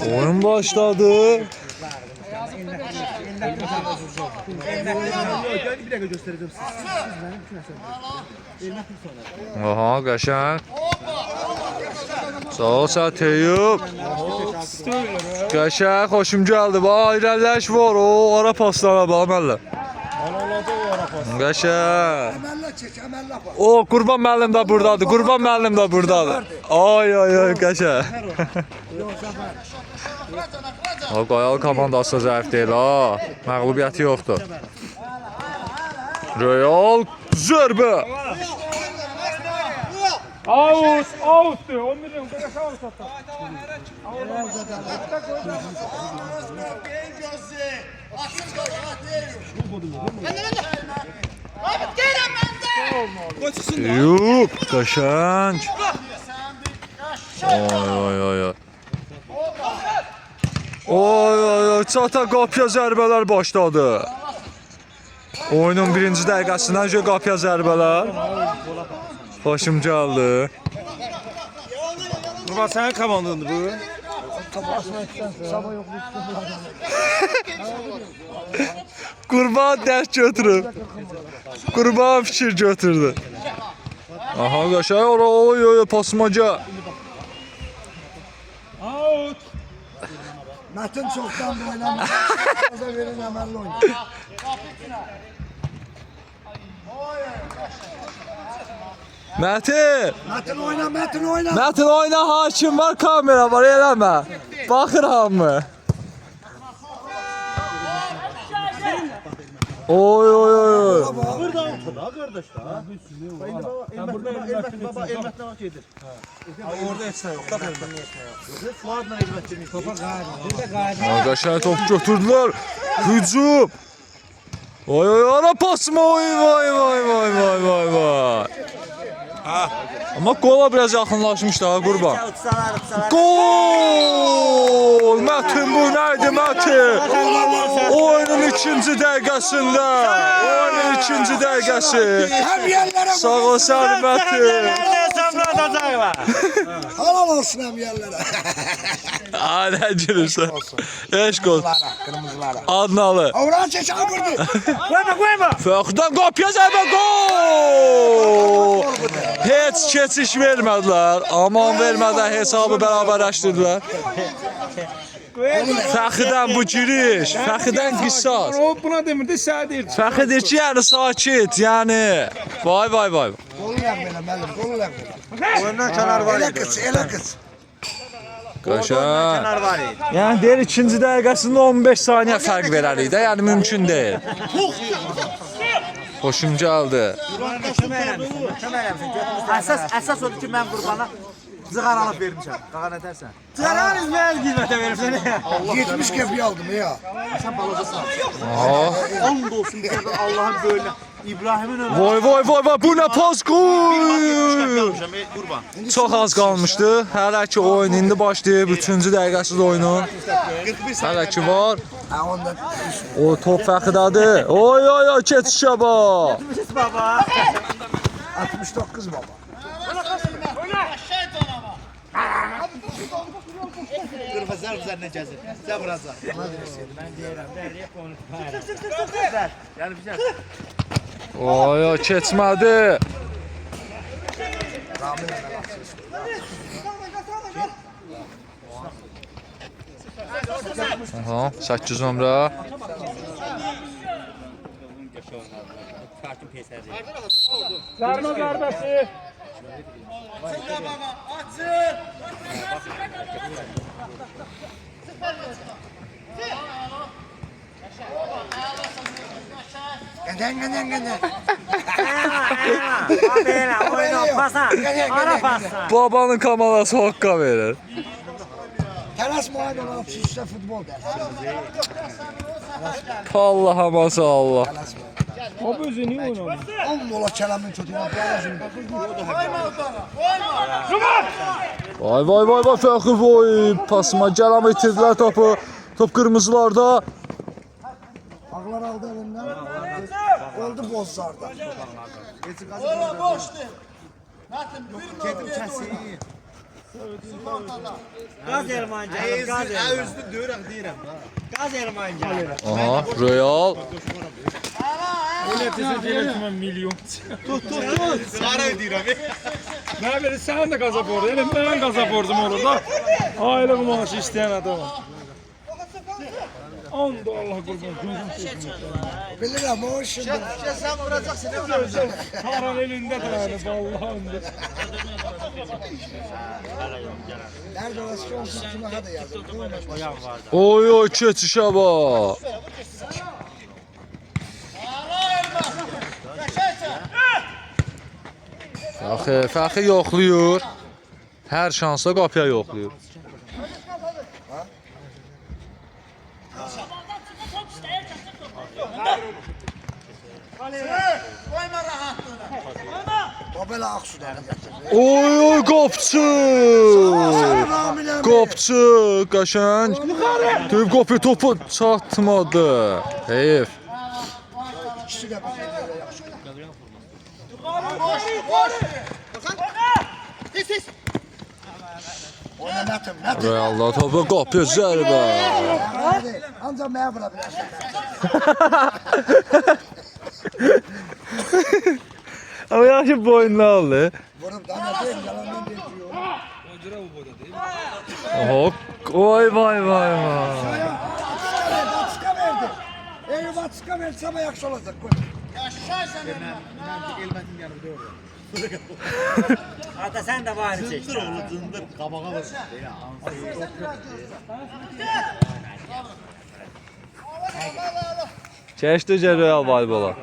Oyun başladı. Aha, qəşəng. Sağ ol Satayıb. Qəşəng, xoşum gəldi. Bax, irəliləş var. O, ara paslana bax, əməllə. Qəşəng. O, Qurban müəllim də buradadır. Qurban müəllim də buradadır. Ay, ay, ay, qəşəng. Qayal komandası zəif deyil, ha. Məğlubiyyəti yoxdur. Real zərbə. Out, out'tu. 10 milyon kadar out sattı. Yok, qəşəng. Ay, ay, ay, ay. Oy, oy, oy, çata qapıya zərbələr başladı. Oyunun birinci dəqiqəsindən qapıya zərbələr. Xoşum gəldi. Qurban sənin komandındır bu. Qurban dərs götürüb. Qurban fikir götürdü. Aha, qəşəng, oy, oy, pasmaca. Out. Metin çoktan oynamış. Fazla verin emelli oynuyor. Mətin! Metin oyna, Metin oyna. Mətin oyna, hakim var, kamera var, eləmə. Baxır hamı. Oy, oy, oy. Burada otur da kardeş da. Baba elbette bak gelir. Orada etsen yok. Fuadla elbette. Topa gayet. Qəşəng top götürdülər. Hücum. Oy, oy, ara pasma, oy, vay, vay, vay, vay, vay, vay. Amma qola biraz yaxınlaşmışdı ha, Qurban. Gol! Mətin, bu neydi Mətin? Oyunun ikinci dəqiqəsində. Oyunun ikinci dəqiqəsi. Hem yerlere Sağ ol səni Mətin. halal olsun hem yerlere. Aa, nə gülürsən? Eşq ol. Kırmızılara. Adnalı. Avran çeşen vurdu. Fəxdən qapıya zərbə, gol! Heç keçiş vermədilər. Aman vermədən hesabı bərabərləşdirdilər. Fəxridən bu giriş, Fəxridən qisas. O buna demirdi, sən deyirdi. Fəxri deyir ki, yəni sakit, yəni. Vay, vay, vay. Kolu yak böyle Melim, kolu yak böyle. Oyundan kenar var. Ele kız, ele kız. Qaşəng. Kenar var. Yəni deyir ikinci dəqiqəsində 15 saniyə fərq verərik də, yəni mümkün deyil. Xoşum gəldi. Əsas odur ki, mən Qurbana zığar alıb vermişəm. Qağa nə dersən? Zığar üzməyən qiymətə verib səni. 70 kepi aldım ya. Sən balacasın. Aha. And olsun ki, Allah'ın böyle İbrahimin ömrü. Vay, vay, vay, vay, bu nə pas, gol! Qurban. Çox az qalmışdı. Hələ ki oyun indi başlayıb. 3-cü dəqiqəsiz oyunun. Hələ ki var. Ha ondan. O top Fəxridədir. Oy, oy, oy, keçişə bax. Baba. 69 baba. Qurban zərb üzərinə gəzir. Sən buraza. Mən deyirəm, dəriyə konuşma. Yəni bir şey. Oy, oy, keçmədi. Aha, 8 nömrə. Zərmə zərbəsi. Genden. Ara pasa. Babanın kamerası haqqa verir. Teras muayene olan işte futbol dersi. Allah'a masallah. O özü niye oynamış? 10 dolar kelamin çocuğuna paylaşın. Vay, vay, vay, vay, Fəxri, vay. Pasma gələm itirdilər topu. Top qırmızılarda. Ağlar aldı elinden. Oldu bozlarda. Gaz Ermancanım, gaz Ermancanım. Özlü döyürəm deyirəm. Gaz Ermancanım. Aha, Real. Öyle delirtme milyon. Sarı ödəyirəm. Ne böyle sen de gaza borcu. Hele ben gaza borcum olur da. Aile bu maaşı isteyen adamım. Anda Allah kurban. Bilirim o şimdi. Sen vuracaqsın, ne vuracaqsın? Paran elinde de yani vallahi önde. Nerede orası olsun kime hadi yazın. Oy oy keçişə bax. Fəxri yoxlayır. Hər şansa qapıya yoxlayır. O böyle aksudan. Oy oy qapçı. Qapçı qəşəng. Tüb qapı topu çatmadı. Heyf. İkisi de böyle yaxşı. Oyna Metin, Metin. Realda topu qapıya zərbə. Hadi, ancak meye vurabilirsin. Ama yaxşı boyunlu aldı. Vurup da ne diyeyim, yalandan geçiyor. Hop. Oy vay vay vay. Batışka verdi. Eğer batışka verse ama yakşı olacak. Elmətin yanımda orada. Hatta sen de var çek. Zındır oğlu zındır. Qabağa vur. Keçdi Real Valbola.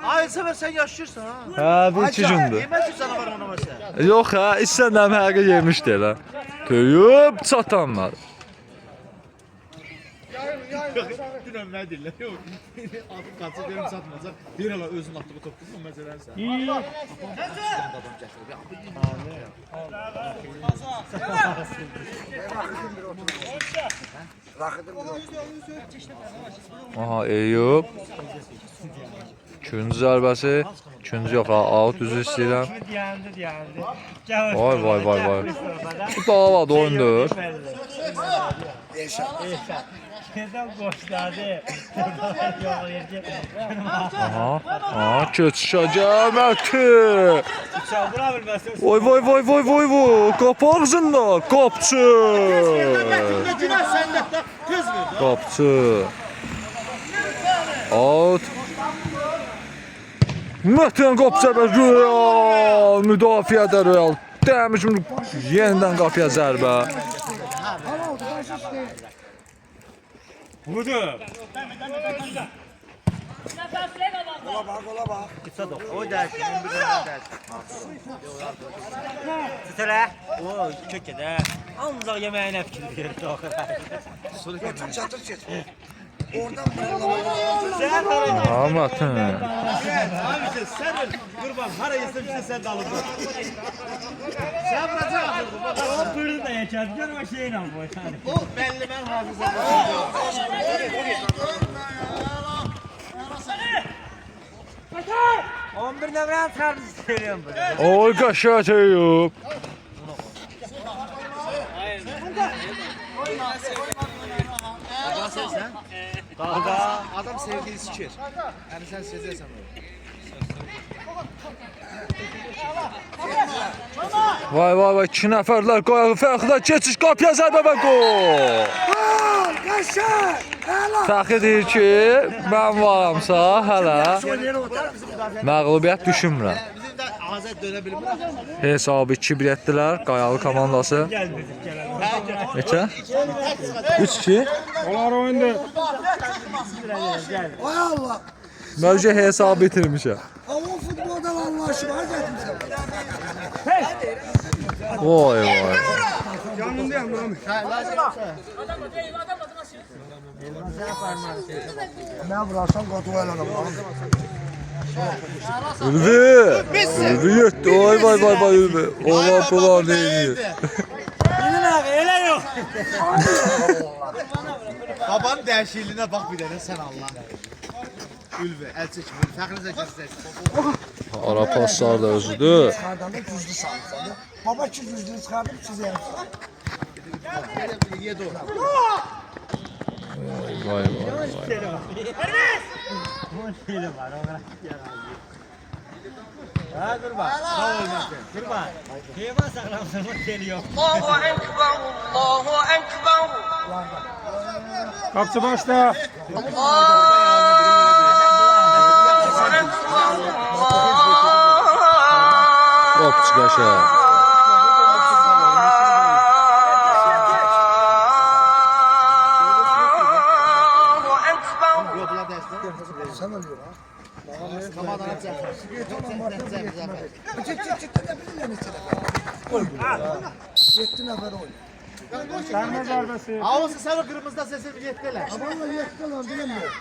Ay Səmər sən yaşayırsan ha. Hə, bir iki gündür. Yemək üçün sənə var ona sən. Yox ha, istənilən həqiqi yemişdi elə. Töyüb çatanlar. Dünən nə deyirlər? Yox. Atıb qaçıb verim satmayacaq. Deyir elə özün atdığı topdur bu məsələn sən. Rakıdım Aha, Eyüp. İkinci zərbəsi. İkinci yox ha, out üzü istəyirəm. Diyandı. Vay vay vay vay. Bu davadı oyundur. Yaşa. Neden koşladı? Aha, aha, keçişə gəlməti. Çabura bilməsin. Oy vay vay vay vay vay. Qapı ağzında, qapçı. Günah səndə də göz ver. Qapçı. Out. Metin qapçı və Real. Müdafiədə Real. Dəmiş yenidən qapıya zərbə. Budur. Kola bak, kola bak. O dərsin, bir dənə dərsin. Tutala. O kökədə. Ancaq yeməyinə fikir verir. Çatır çatır çet. Oradan buradan. Sen hara Ha, Metin. Abi sən qurban hara yesən sən dalında. Sən vuracaq. o buyurdu da yaşadı. Gör o şeyle bu. O belli mən hafizə. 11 nömrəni çıxardı istəyirəm bu. Oy qaşa Eyüp. Dalga adam sevdiyi sikir. Yəni sən sezəsən onu. Vay vay vay, iki nəfərlər qoyağı Fəxrə keçiş qapıya zərbə və gol. Yaşa. Helal. Fəxri deyir ki, mən varamsa hələ məğlubiyyət düşünmürəm. Bizim də Azət dönə bilmir. Hesabı 2-1 etdilər Qayalı komandası. Gəlmədik gələn. Neçə? 3-2. Onlar oyunda. Ay Allah. Mövcə hesabı bitirmişəm. Ama futboldan Allah aşkına hadi etmişsin. Vay vay. Yanındayım lan. Ne vurarsan kontrol edelim. Ülvi. Ülvi yetti. Vay vay vay vay Ülvi. Ola bulan deyil. Bilin abi elə yox. Babanın dəyişikliyinə bax bir dənə sən Allah. Ülve, el çəkmir. Fəxrinizə göstərsin. Ara paslar da özüdür. Çıxardanda güclü salırsan. Baba ki güclü çıxardım sizə yapsın. Yedi o. Vay vay vay. Monteli var ona. Ha kurban. Sağ ol Mete. Kurban. Heyvan saklamsın monteli yok. Allahu Ekber, Allahu Ekber. Kapçı başla. Allahu Ekber, Hop çıkaşa. Allahu Ekber. Yox, bunlar dərslər. Sen oluyor ha. Kamadan çəkir. Tamam artık yetmedi. Çık ne bileyim ne içine. Gol bu. 7 nefer oynuyor. Sərmə zərbəsi. Ağolsa sən o qırmızıda səsin yetdilər. Adamlar yetti lan bilemiyor.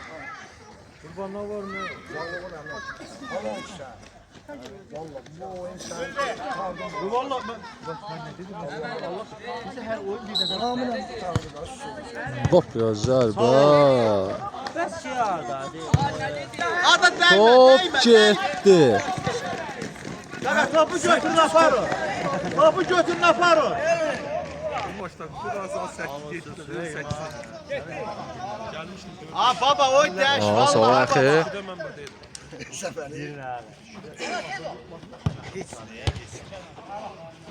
Amına Hop ya zərba. Bəs şey arda. Adı Top getdi. Qaqa topu götürün apar o. Topu götürün apar o. Aa baba oy dəş. Aa sağ ol axı.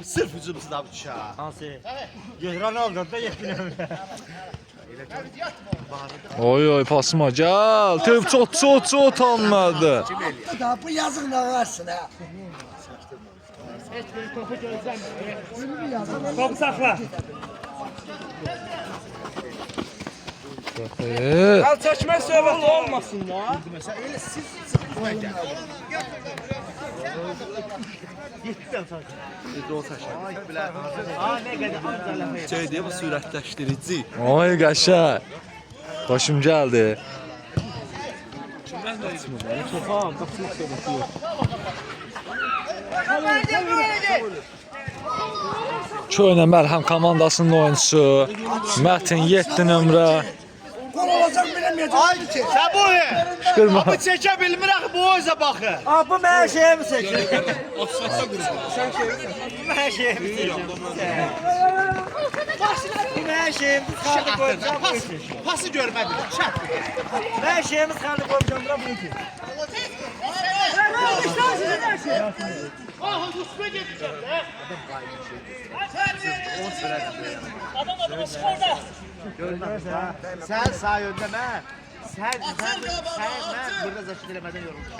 Sırf hücumsuz abi çağ. Hansı? Ronaldo da yetmiyor. Oy oy pasma gel. Tüp çok almadı. da bu yazık ağarsın ha. Top sakla. Evet. Çəkmə söhbəti olmasın da. Mesela öyle siz sıkıntı gel. Gittim sanki. Ay bilər. Aa ne qədər amcalar. Şey diye bu sürətləşdirici. Oy qəşəng. Başım gəldi. Köynə Məlhəm komandasının oyuncusu Mətin 7 nömrə. Gol olacak bilemeyeceğim. Ay Səbuhi. Qışqırma. Bu çəkə bilmirək bu oyza baxı. Aa bu mən şeyimi seçir. Sən şeyimi. Bu mən şeyimi seçir. Bu mən şeyimi çıxardı qoyacağım bu işi. Pası görmədim. Çək. Mən şeyimi çıxardı qoyacağım bura bu işi. Sən sağ yöndə mən. Sən mən burada zəşid eləmədən yoruldum.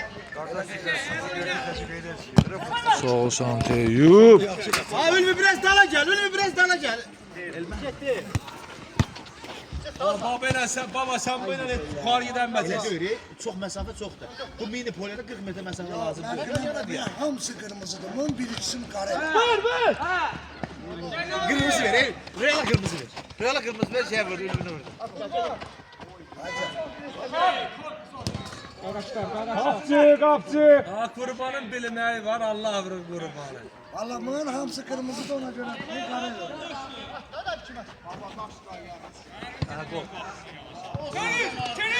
Sağ ol Santeyub. Aa Ülvi biraz dala gel. Ülvi biraz dala gel. Getdi. Baba sən bu ilə yuxarı gedənməzsən. Görək, çox məsafə çoxdur. Bu mini poliyada 40 metr məsafə lazımdır. Hamısı kırmızıdır. Bunun bir ikisini kare. Qırmızı ver, Real'a qırmızı ver. Real'a qırmızı ver, şey vur, Ülvi'ni vur. Qapçı. Ha qurbanın bilinəyi var, Allah vurur qurbanı. Valla bunun hamısı kırmızı ona göre. Bu kare.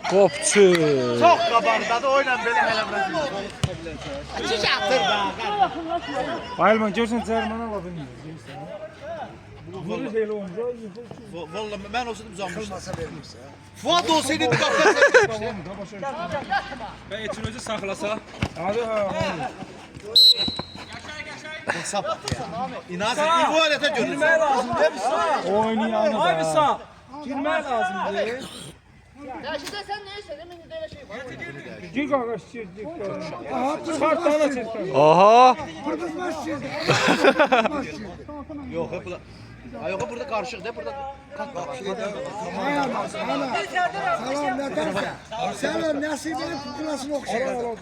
Qopçu. Çox qabardadı, oyla belə hələ vuracaq. Açıq atır da. Bayılman görsən Cərmana ala bilmir. Vurur elə olunca Vallahi mən olsaydım uzanmışdım. Masa vermişse. Fuat olsaydı qapıdan Və etin özü saxlasa. Hadi ha. sap ya. İnanın bu alete görürüz. Girmək lazımdır bir sağ. Oynayan Ay bir sağ. Girmək lazımdır. Ya şimdi sen neyse demin de öyle şey var. Gir qaqaş gir. Çıxart dana çək. Aha. Kırmızı maç çizdi. Yok hep burada. Ay yok burada karışık de burada. Salam ne dersen. Sen nasibinin kukulasını okşayın. Ulan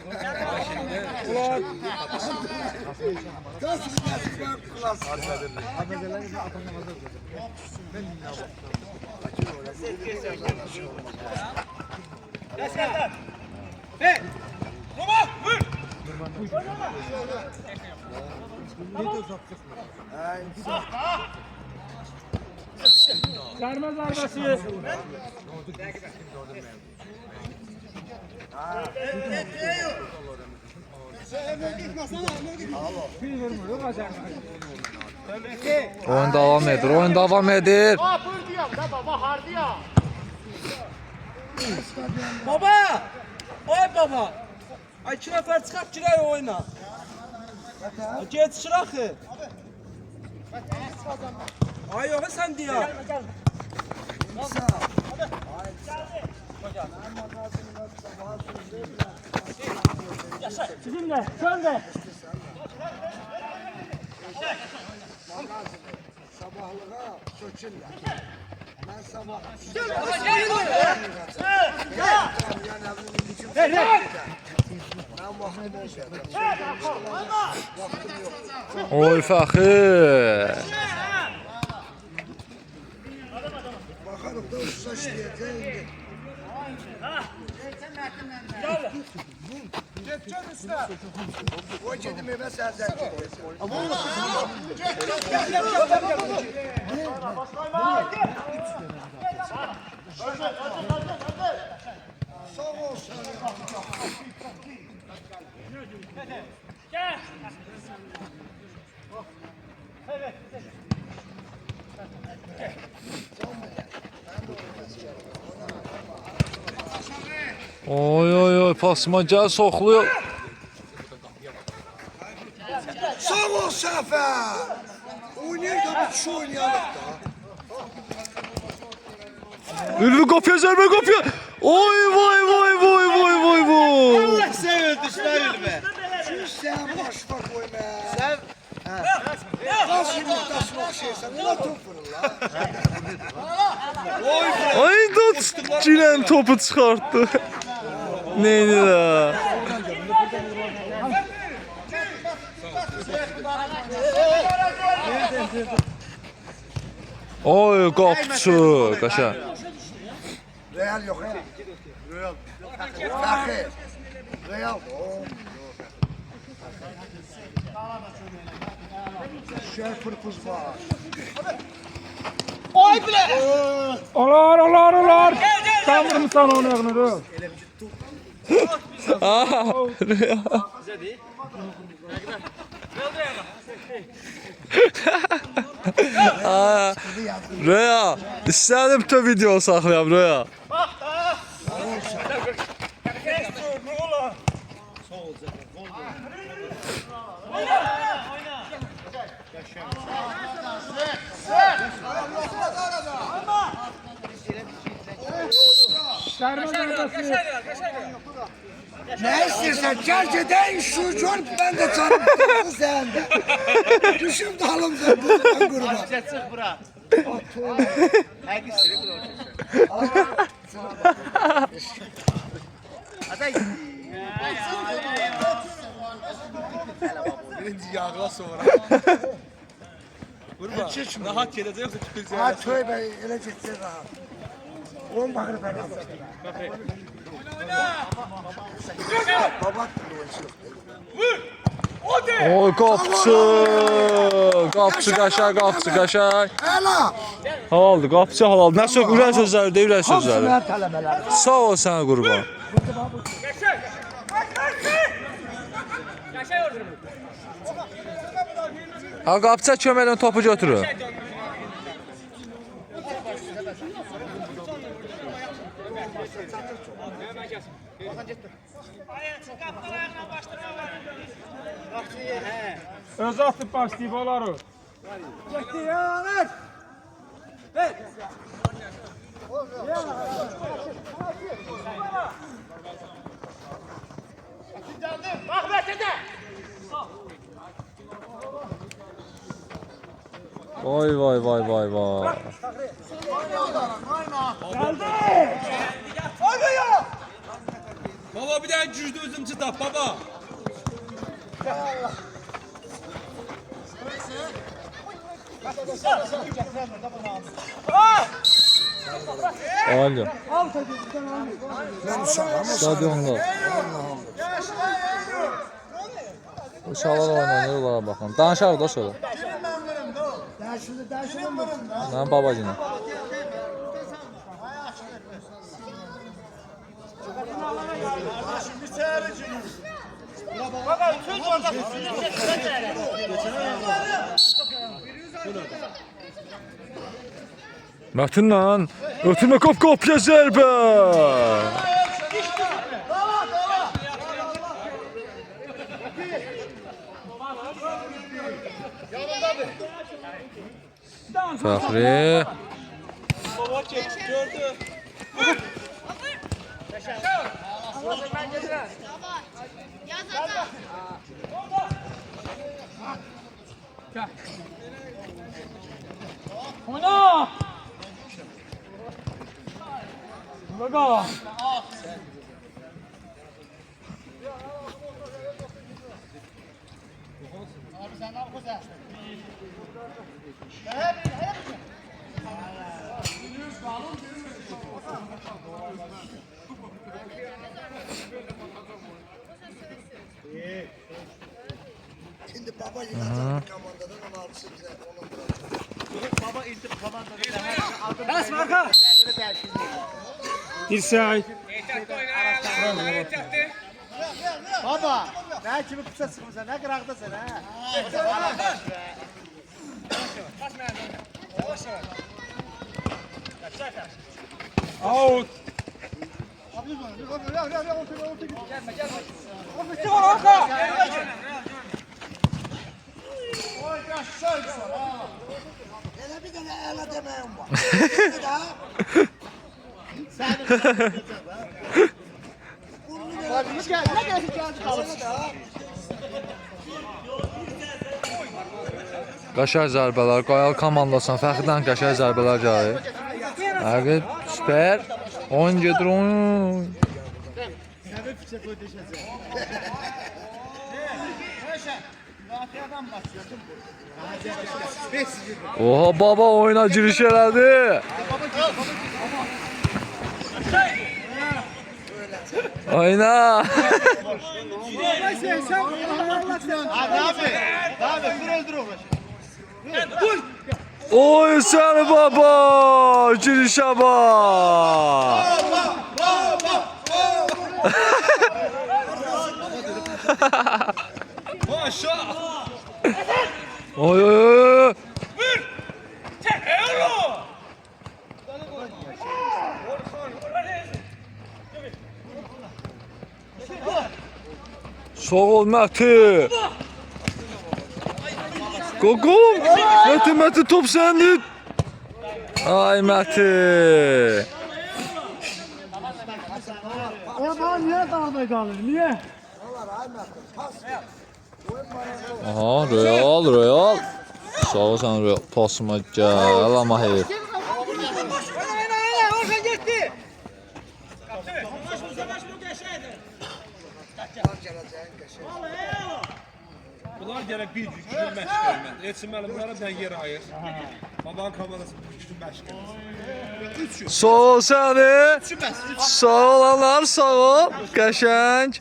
Nasıl nasibinin kukulası? Sərmə zərbəsi. Oyun devam edir, oyun devam edir. Aa buyur diyorum da baba hardı ya. Baba! Ay baba! Ay 2 nəfər çıxaq girək oyuna. Geç çıraxı. Ay yox sən deyə. Sizinle, şöyle. Sabahlığa sökürlər. Mən sabah... Mən vaxtım olsun. Oy Fəxir. Baxarıq da usta işləyəcək. O gedim evə sərdər. Sağ olsun. Oy oy oy pasma gəl soxluyor. Sağ ol Səfər. Oynayır da bir kişi oynayalım da. Ülvi kopya zərbə kopya. Oy vay vay vay vay vay vay. Allah sever düşman be. Sen başına koyma. Sen Nasıl yumurtasını okşayırsan ona top vurur la. Ay dot Cilen topu çıxartdı. Neydi la? Oy qapçı qaşa. Real yok ya. Real. Fəxir. Real. Şerpurpuz var. Olar. Sen vurmuşsan onu yağını. Röya, istədim bütün video saxlayam Röya. Ne istersen gerçekten şu gör ben de canım sen de. Düşüm dalımda buradan kurban. çık bura. Herkes seni bura. Hadi. Birinci yağla sonra. Vurma. Rahat gelecek yoksa tüküreceğiz. Ha tövbe ele çekse rahat. 10 bakır ben almıştım. Babat Oy qapçı. Qapçı qaşa, qapçı qaşa. Ela. Halal, qapçı halal. Nə çox ürək sözləri, də ürək sözləri. Hamısına tələbələr. Sağ ol sənə qurban. Ha qapçı köməklə topu götürür. Öz atıp başlayıp olar o. Bak Mert'e. Vay vay vay vay vay. Baba bir daha güçlü üzüm çıtap baba. Alo. Ben uşağım. Stadionda. Uşaqlar oynanırlar baxın. Danışarıq da sonra. Derşini olmasın. Mənim babacığım. Baba tüm orada. Mətinlə ötürmə qapıya zərbə. Fəxri. Baba gördü. Ben getirem. Oyna! Baba! Şimdi baba yığacak komandadan 16'sı bize. Baba ilk komandada. Bas marka. Dirsek. Baba, ne kimi kısa sıkmışsan, ne kıraktasın ha? Out. Hele bir tane ele demeyim var. Bir daha. Qəşəng zərbələr, Qayal komandasına Fəxridən qəşəng zərbələr gəlir. Həqiqət süper. Oyun gedir oyun. Oha baba oyuna giriş elədi. Oyna. Abi, bir öldür oğlum. Oy səni baba, girişə bax. Oy oy oy. Sağ ol Məti. Qoqum, Məti top səndi. Ay Məti. Orada niye dağda kalır? Niye? Aha, Real. Sağ ol sən Real. Pasıma gəl, amma heyr. Orhan gitti. Bunlar gerek bir güçlü məşq eləməli. Etsin müəllimlərə dən yer ayır. Babanın kamerası güçlü məşq eləməli. Sağ ol səni. Sağ olanlar sağ ol. Qəşəng.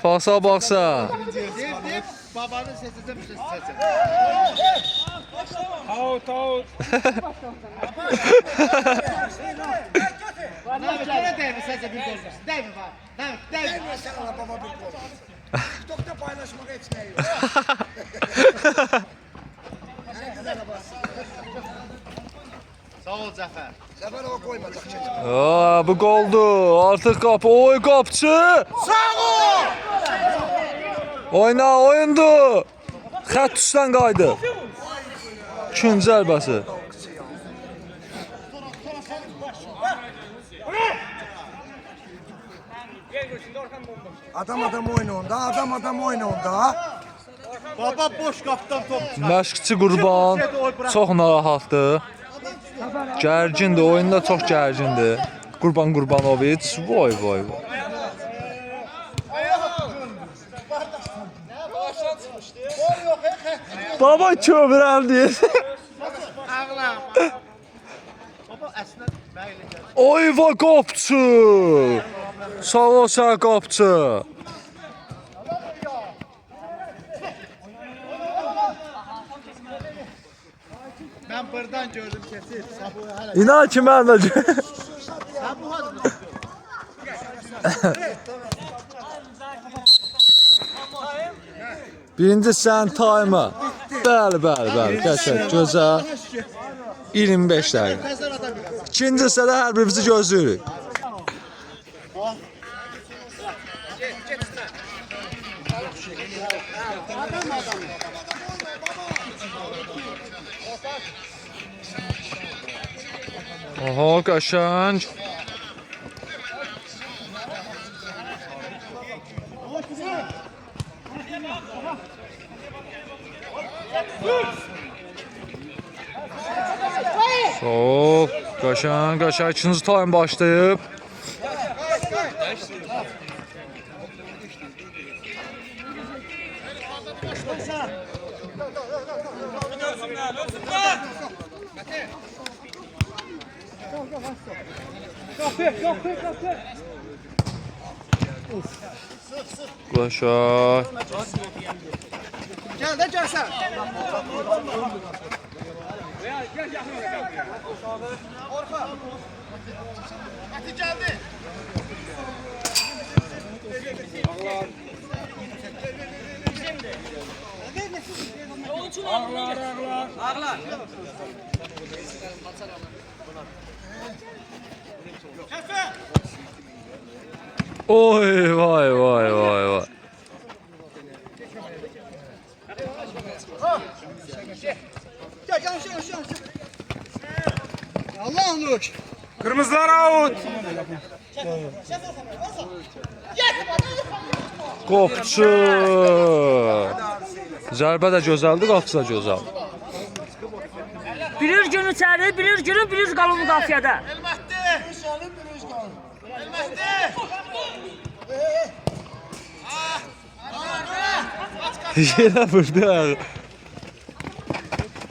Pasa baxsa. Babanın sesinden bir ses sesin. Out. Abi, gene değme sesi bir görmüşsün. Değme bak. Değme. Değme sen ona baba bir kol. TikTok'ta paylaşmak hiç ne yok. Sağ ol Zafer. Zafer o koymayacak çocuk. Aa, bu goldu. Artıq qapı. Oy qapçı. Sağ ol! Oyna oyundu. Xət üstdən qaydı. İkinci zərbəsi. Adam oynuyor onda. Baba boş kaptan top. Məşqçi Qurban çox narahatdır. Gərgindir, oyunda çox gərgindir. Qurban Qurbanoviç, vay. Baba kövrəm deyir. Ağla. Baba əslində məyle gəl. Oy va qapçı. Sağ ol sən qapçı. Ben buradan gördüm kesin. İnan ki mən də. Sen bu hadını. Birinci sən tayma. Bəli, bəli, bəli. Qəşəng, gözəl. 25 dəqiqə. İkinci hissədə hər birimizi gözləyirik. Aha, qəşəng. Sol, qəşəng, qəşəng. İkinci time başlayıb. Qəşəng. Gel de gelsen. Hadi geldi. Ağlar. Oy, vay, vay, vay, vay. Gel. Allah'ın nur. Kırmızılar out. Qopçu. Zərbə də gözəldir, qapısı da gözəl. Bilir günü içəri, bilir günü, bilir qalın müdafiədə. Yenə vurdu ayağı.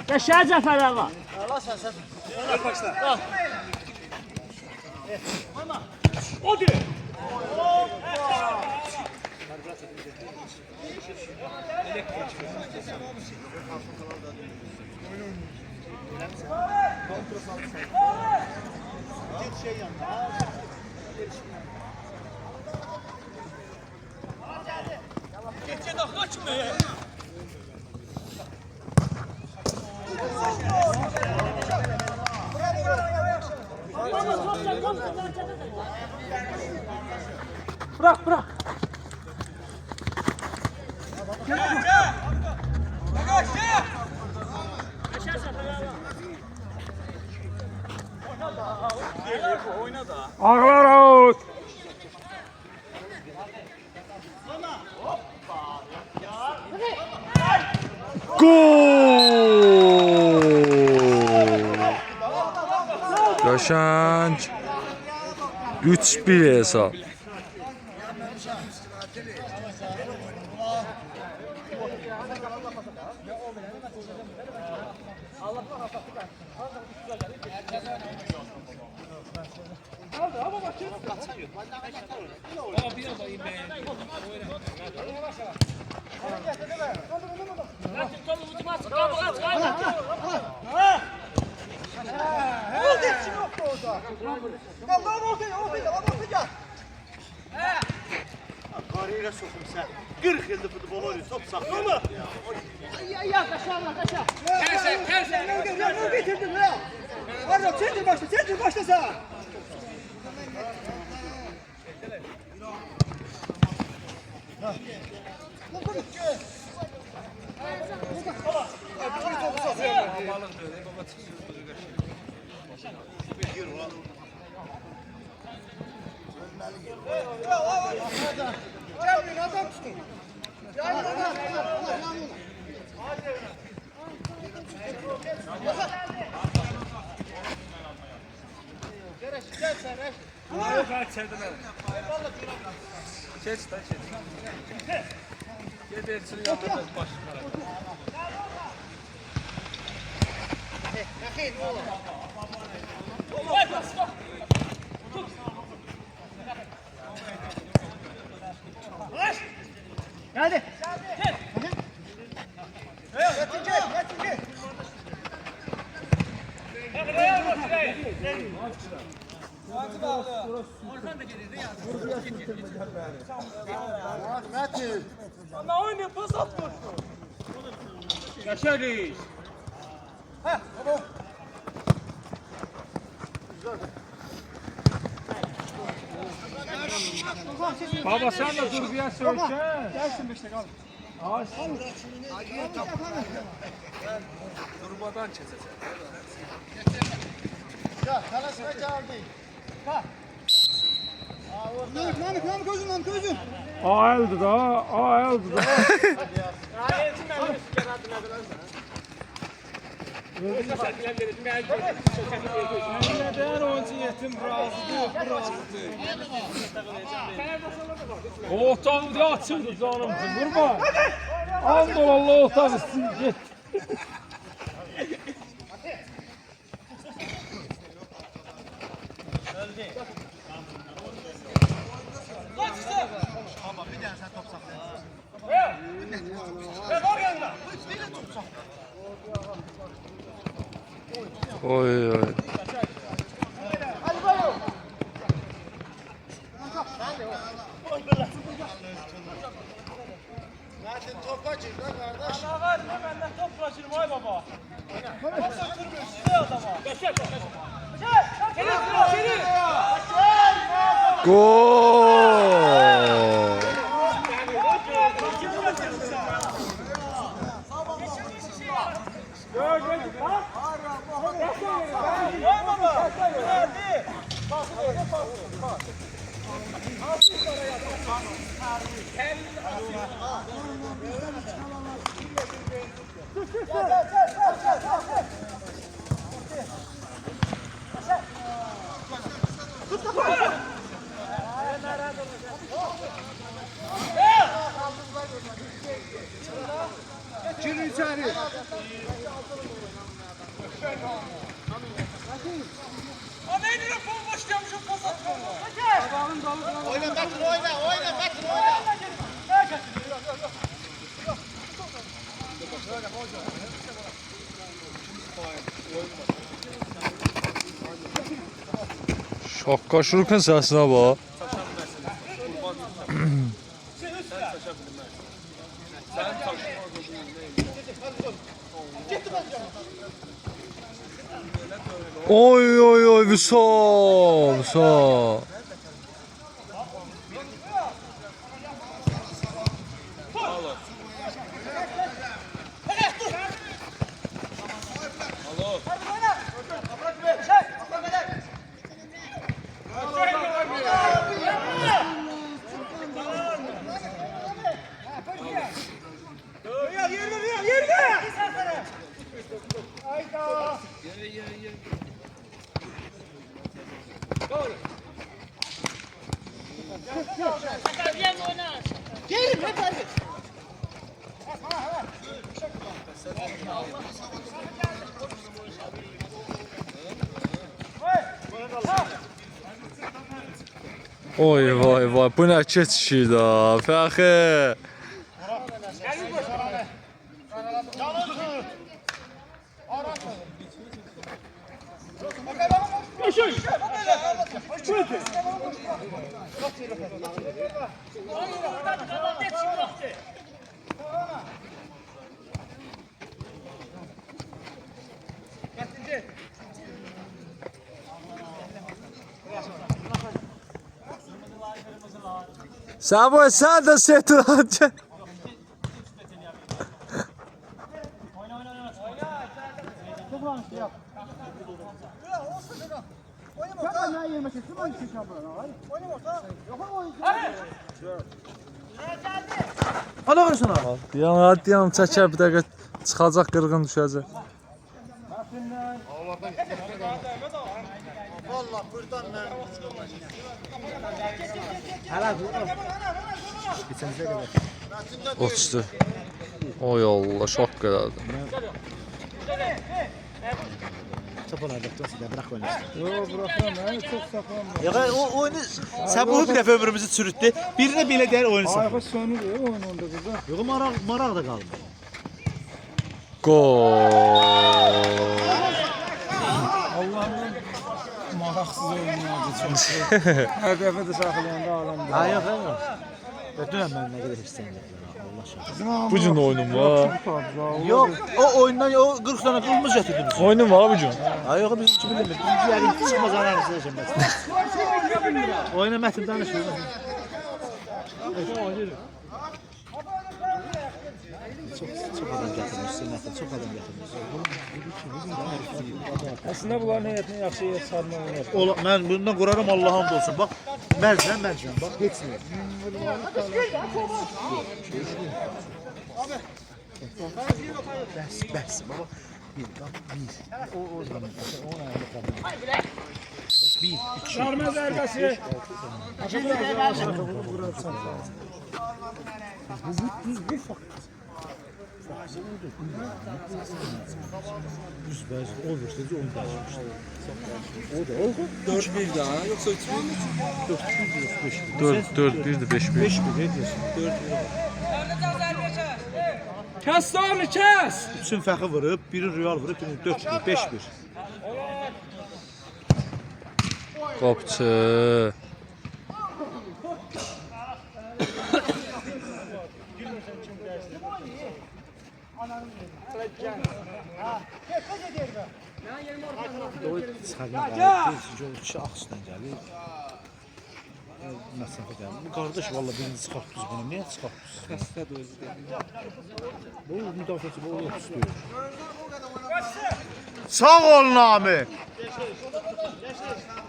Qəşəng Cəfər ağa. Bırak. Ağlar out. Gol! Qəşəng. 3-1 hesab. Kariyere sokum sen. 40 yıldır futbol oynuyor. Top saklıyor. Ya kaşa. Ne bitirdin ya? Arda sen başla sen. Gelmeyin adam tutun. Hadi. Yaşarız. Baba sen de dur bir söyle. Gelsin beşte kal. Durmadan kesecek. Namık gözün. Ayıldı da, ayıldı da. Neden onun için yetim razıdır, razıdır. Otağı da açıldı canım, vurma. Andolalla otağı üstüne git. Oy oy. Gol! Gir içeri. Oyna Metin oyna Metin oyna. Şapka şurupun sesine bak. Oy oy oy Vüsal, Vüsal. Oy vay vay bu ne keçişiydi ha Fəxir. Sabo sen de setin alacaksın. Hala vursun abi. Hadi yanım çəkər bir dəqiqə çıxacaq qırğın düşəcək. Valla buradan ben. Uçdu. Oy Allah şok qədərdir. Ya o oyunu sen bu bir defa ömrümüzü çürüttü. Birine bile değer oynasın. Ayağı sönür ya oyun onda kızı. Yok maraq da kaldı. Gol. Allah'ın Maraqsız oyunlardı çox. Hər dəfə də saxlayanda alamdı. Ha yok yok. Dönəm mən nə qədər istəyirəm. Allah şahid. Bu gün oyunum var. Yok o oyundan o 40 tane kılmış yatırdınız. Oyunum var bu gün. Ha yok biz hiç bilmiyoruz. Biz yani çıkmaz anarız yaşamak. Oyuna metin danışmıyor. Çok adam getirmişsin metin çok adam getirmişsin. Əslində bunların heyətinə yaxşı yer çıxarmaq olar. Ola, mən bundan quraram Allah'a hamd olsun. Bax, mərcən, bax, heç nə. Bəs, baba. Bir. O zaman. Bir. Sarma zərbəsi. Dört bir daha yoksa üç bir? 4-1'dir, 5-1. Kəs sarını, kəs! Üçün fəxi vurub, biri Real vurub, biri 4-1, 5-1. Qopçu. Çıxarmaq gəlir, kişi axsından gəlir. Məsafə gəlir. Bu qardaş valla birinci çıxartdınız bunu. Niyə çıxartdınız? Xəstədir özü də. Bu müdafiəçi bu olur istiyor. Sağ ol Nami.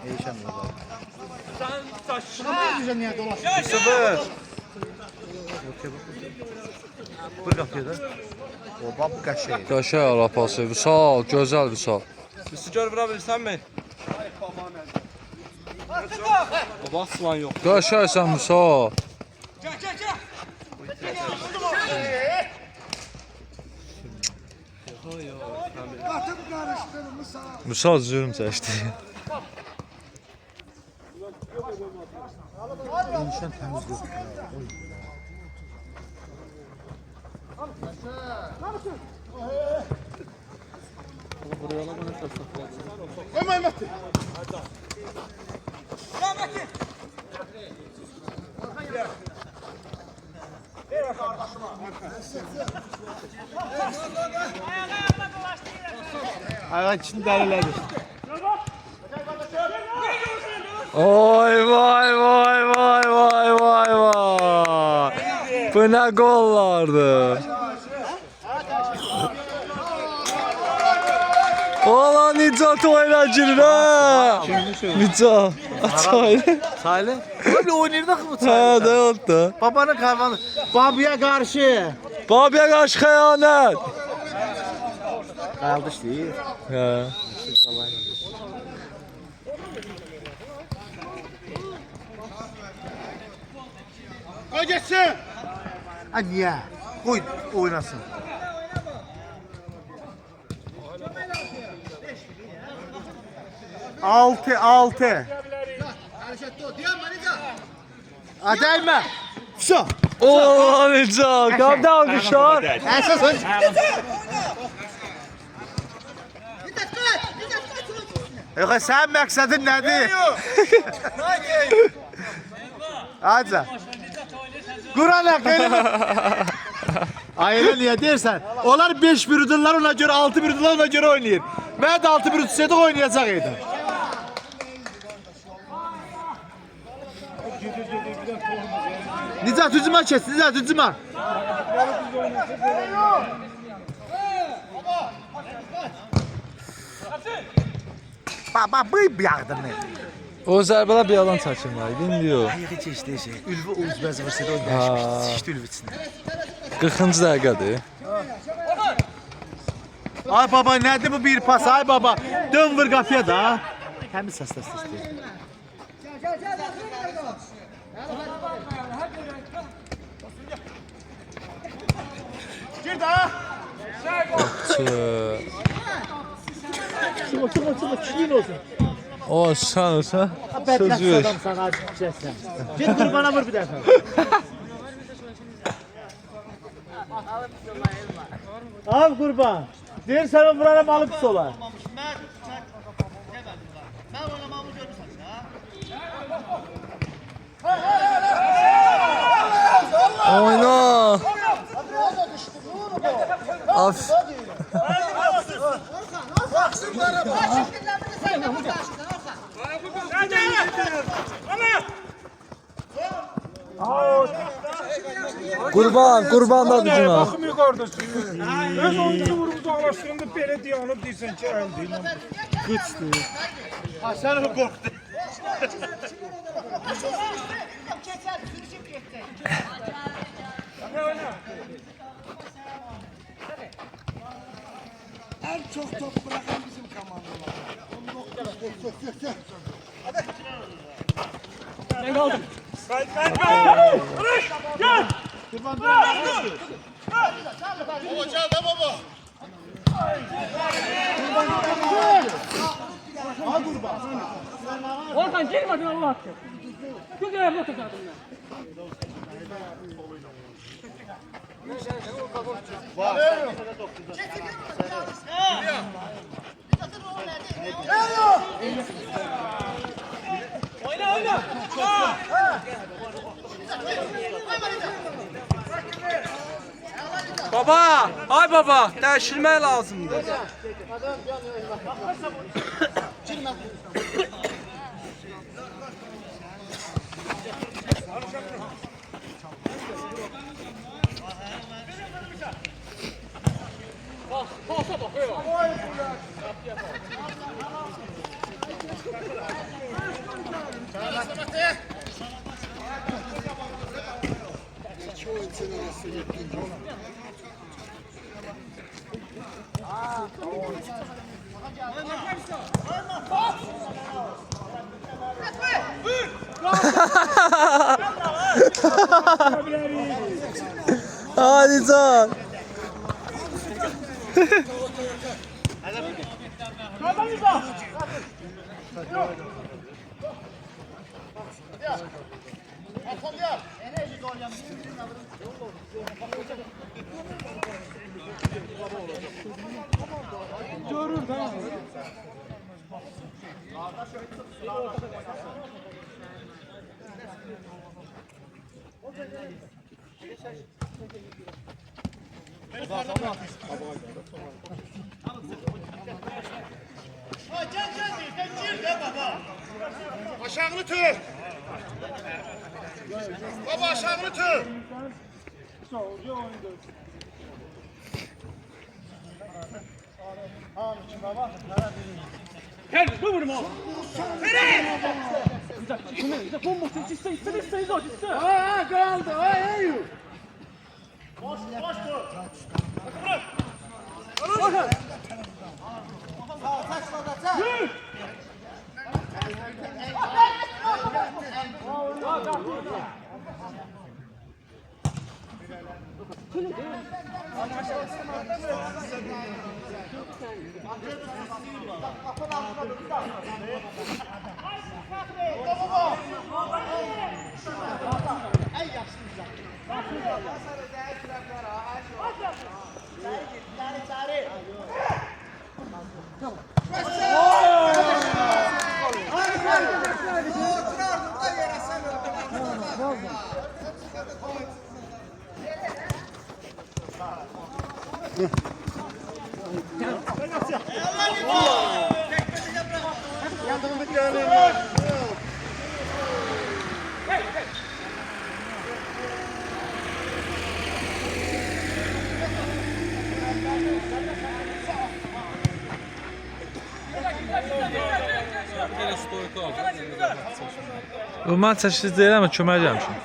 Eyşən orada. Sıfır. Bu qapıya da. O bab qəşəng. Qəşəng arapası, Vüsal, gözəl Vüsal. Üstücör vura bilirsən mi? Baba aslan yox. Qəşəngsən Vüsal. Batım karıştırmışsa. Vüsal zürüm çəkdi. Enişən təmiz yox. Ayağa için dəlilədir. Oy vay vay vay vay vay vay. Bu nə qollardı. Ola Nicat oyuna girir ha. Nicat. Açaylı. Saylı. Öyle oynayırdı ki bu Ha saylı. da oldu. Babanın kahvanı. Babaya karşı. Babaya qarşı xəyanət. Kaldı işte. Hə. Koy geçsin. Ha niye? Koy oynasın. Altı. Adayım mı? Şu. Ola Nicat. Qabda alqışlar. Esas oyun. Yok sen maksadın nedir? Hadi. Kur'an'a kelime. Ayrı niye dersen? Onlar 5-1 udurlar ona göre 6-1 udurlar ona göre oynayır. Ben de 6-1 utsaydık oynayacakıydım. Nicat hücuma kes, Nicat hücuma. Baba bu yağdırını. O zərbələr bir yalan çəkilməli. Dinliyor. Ayıqı keçdi şey. Ülvü Oğuz bəzi vərsədə oynayışmışdı. Sıçdı ülvü içində. 40-cı dəqiqədir. Ay baba nədir bu bir pas? Ay baba dön vur qapıya da. Təmiz səslə istəyir. Gir daha. Çıma kişiliğin olsun. O sən söz ver. Adam sana açıkçası. Git kurbana vur bir dəfə. Al kurban. Deyir sana vuraram alıp sola. Ben oynamamı Qurban da Neye günah. bakmıyor kardeşim? Öz oyuncu vurup uzaklaştırında belə diyanıb deyirsən ki, əl deyil. Qıçdır. Ha sen onu korktun. En çok top bırakan bizim komandalar. Orhan girmedin Allah aşkına. Çok ayakta oturacaktım ben. Baba, ay baba, dəyişilmək lazımdır. Hadi can. Aşağını tür. Baba aşağını tür. Solcu oyundur. Gel, dur vurma. Bir dakika, bomba çizse, isteyiz o çizse. Kaldı. Ay. Mən çəkiliş deyirəm, kömək gəlmişəm.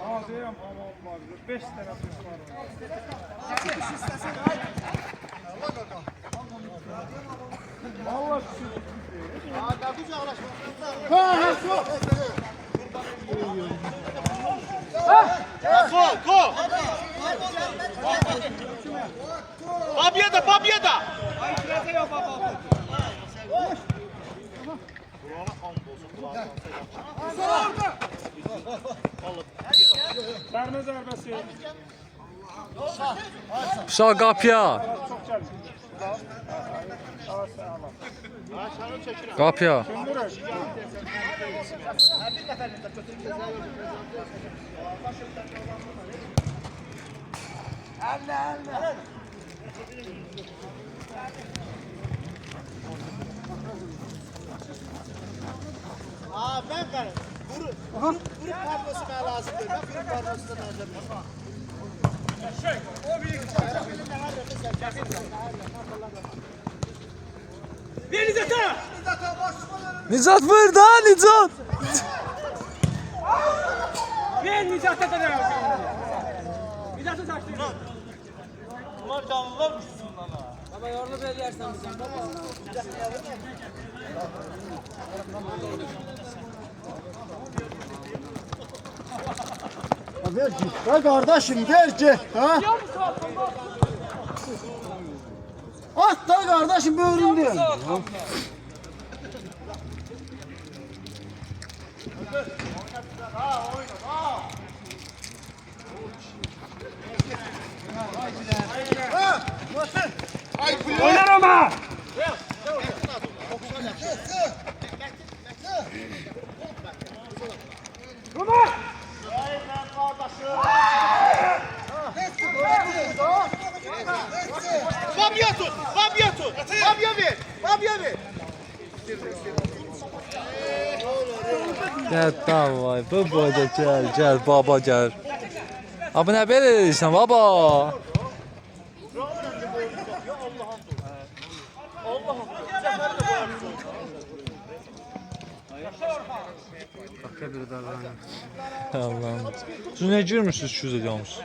Ağzıyam hamam var. 5 tane pis var. Vallahi Победа, победа! Sərmə zərbəsi. Uşaq qapıya. Çox gəlir. Qapıya. Aa ben karım. Grup kadrosu bana lazım değil. Ben grup kadrosundan alacağım. Bir Nizat'a. Nicat vur da Nicat. Bir Nizat'a kadar. Nizat'ı taştı. Bunlar canlılar mı bunlar? Baba yorulu böyle yersen bize. Ver git. Ha kardeşim ver git. Ha? At da kardeşim böğründe. Oynar ama. Fabia tut. Fabia tut. Fabia ver. Fabia ver. Gel davay bu boyda gel baba gel. Abi ne belə edirsən baba? Allah'ım. Siz ne girmişsiniz şu ediyorsunuz?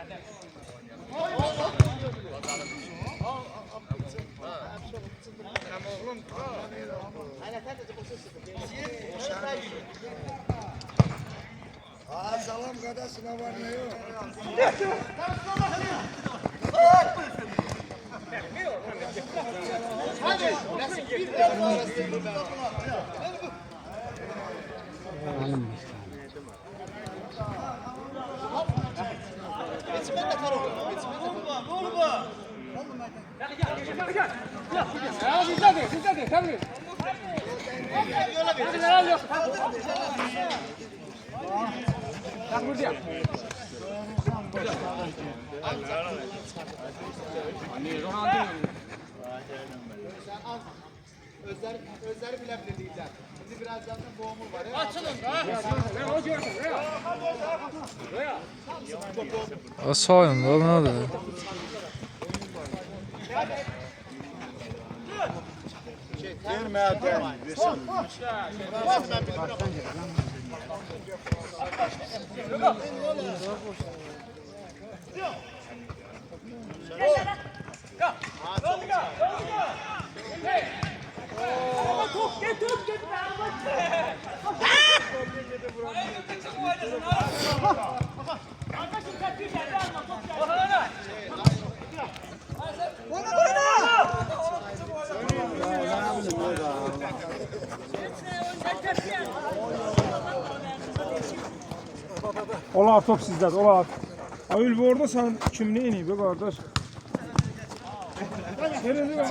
Salam kardeşim var ne yok. Özleri bile bilirler. Şimdi biraz canlı boğumu var. O soyun da ne oldu? Ola top sizdə, ola. Ayıl bu orada sen kimliği ineyim be kardeş. Nerede var?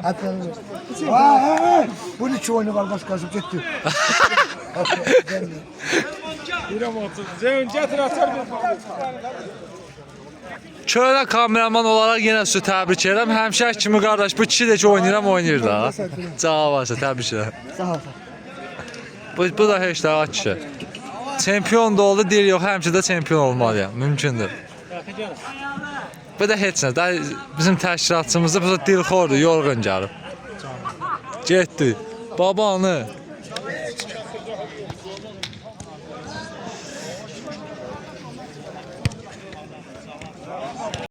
Hatırlıyorum. Vay! Bunun iki oyunu var başkası gitti. İrem olsun. Zeyn getir atar bir. Kölə kameraman olaraq yenə sizi təbrik edirəm. Həmişə kimi qardaş bu kişi də ki oynayır da. Cavab varsa təbrik edirəm. Sağ ol. Bu da heç də kişi. Çempion da oldu deyir yox, həmişə də çempion olmalıyam. Mümkündür. Bu da heç nə. Bizim təşkilatçımızda bu da dilxordur, yorğun gəlib. Getdi. Babanı